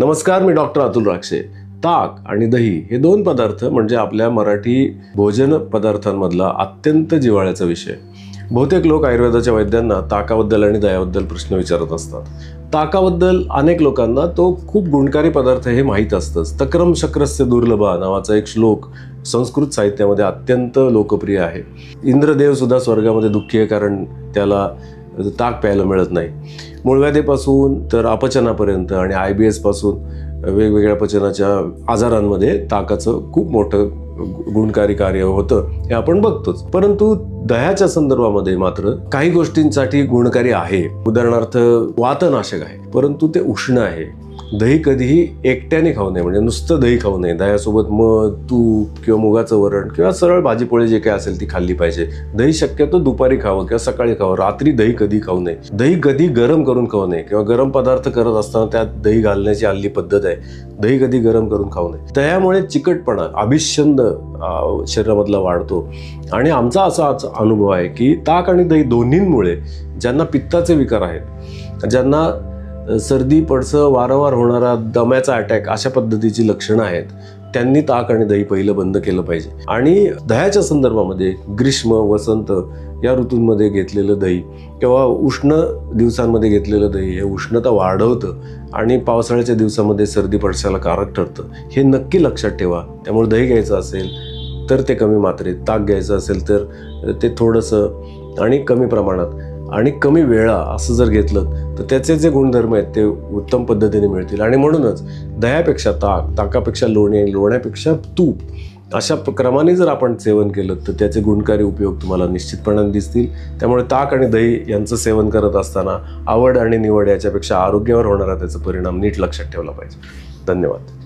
नमस्कार, मी डॉक्टर अतुल राक्षे. ताक आणि दही हे दोन पदार्थ म्हणजे आपल्या मराठी भोजन पदार्थांमधला अत्यंत जिव्हाळ्याचा विषय. बहुतेक लोक आयुर्वेदाच्या वैद्यांना ताकाबद्दल आणि दह्याबद्दल प्रश्न विचारत असतात. ताकाबद्दल अनेक लोकांना तो खूप गुणकारी पदार्थ हे माहीत असतंच. तक्रम शक्रस्य दुर्लभा नावाचा एक श्लोक संस्कृत साहित्यामध्ये अत्यंत लोकप्रिय आहे. इंद्रदेव सुद्धा स्वर्गामध्ये दुःखी आहे कारण त्याला ताक प्यायला मिळत नाही. मूळव्याधीपासून तर अपचनापर्यंत आणि IBS पासून वेगवेगळ्या पचनाच्या आजारांमध्ये ताकाचं खूप मोठं गुणकारी कार्य होतं हे आपण बघतोच. परंतु दह्याच्या संदर्भामध्ये मात्र काही गोष्टींसाठी गुणकारी आहे. उदाहरणार्थ वातनाशक आहे, परंतु ते उष्ण आहे. दही कधीही एकट्याने खाऊ नये, म्हणजे नुसतं दही खाऊ नये. दह्यासोबत मध, तूप किंवा मुगाचं वरण किंवा सरळ भाजीपोळी जे काही असेल ती खाल्ली पाहिजे. दही शक्यतो दुपारी खावं किंवा सकाळी खावं. रात्री दही कधी खाऊ नये. दही कधी गरम करून खाऊ नये किंवा गरम पदार्थ करत असताना त्यात दही घालण्याची हल्ली पद्धत आहे. दही कधी गरम करून खाऊ नये. दह्यामुळे चिकटपणा अभिष्यंद शरीरामधला वाढतो. आणि आमचा असा अनुभव आहे की ताक आणि दही दोन्हींमुळे ज्यांना पित्ताचे विकार आहेत, ज्यांना सर्दी पडसं वारंवार होणारा दम्याचा अटॅक अशा पद्धतीची लक्षणं आहेत, त्यांनी ताक आणि दही पहिलं बंद केलं पाहिजे. आणि दह्याच्या संदर्भामध्ये ग्रीष्म वसंत या ऋतूंमध्ये घेतलेलं दही किंवा उष्ण दिवसांमध्ये घेतलेलं दही हे उष्णता वाढवतं आणि पावसाळ्याच्या दिवसामध्ये सर्दी पडशाला कारक ठरतं. हे नक्की लक्षात ठेवा. त्यामुळे दही घ्यायचं असेल तर ते कमी मात्रेत, ताक घ्यायचं असेल तर ते थोडंसं आणि कमी प्रमाणात आणि कमी वेळा असं जर घेतलं तर त्याचे जे गुणधर्म आहेत ते उत्तम पद्धतीने मिळतील. आणि म्हणूनच दह्यापेक्षा ताक, ताकापेक्षा लोणी, लोण्यापेक्षा तूप अशा क्रमाने जर आपण सेवन केलं तर त्याचे गुणकारी उपयोग तुम्हाला निश्चितपणाने दिसतील. त्यामुळे ताक आणि दही यांचं सेवन करत असताना आवड आणि निवड याच्यापेक्षा आरोग्यावर होणारा त्याचा परिणाम नीट लक्षात ठेवला पाहिजे. धन्यवाद.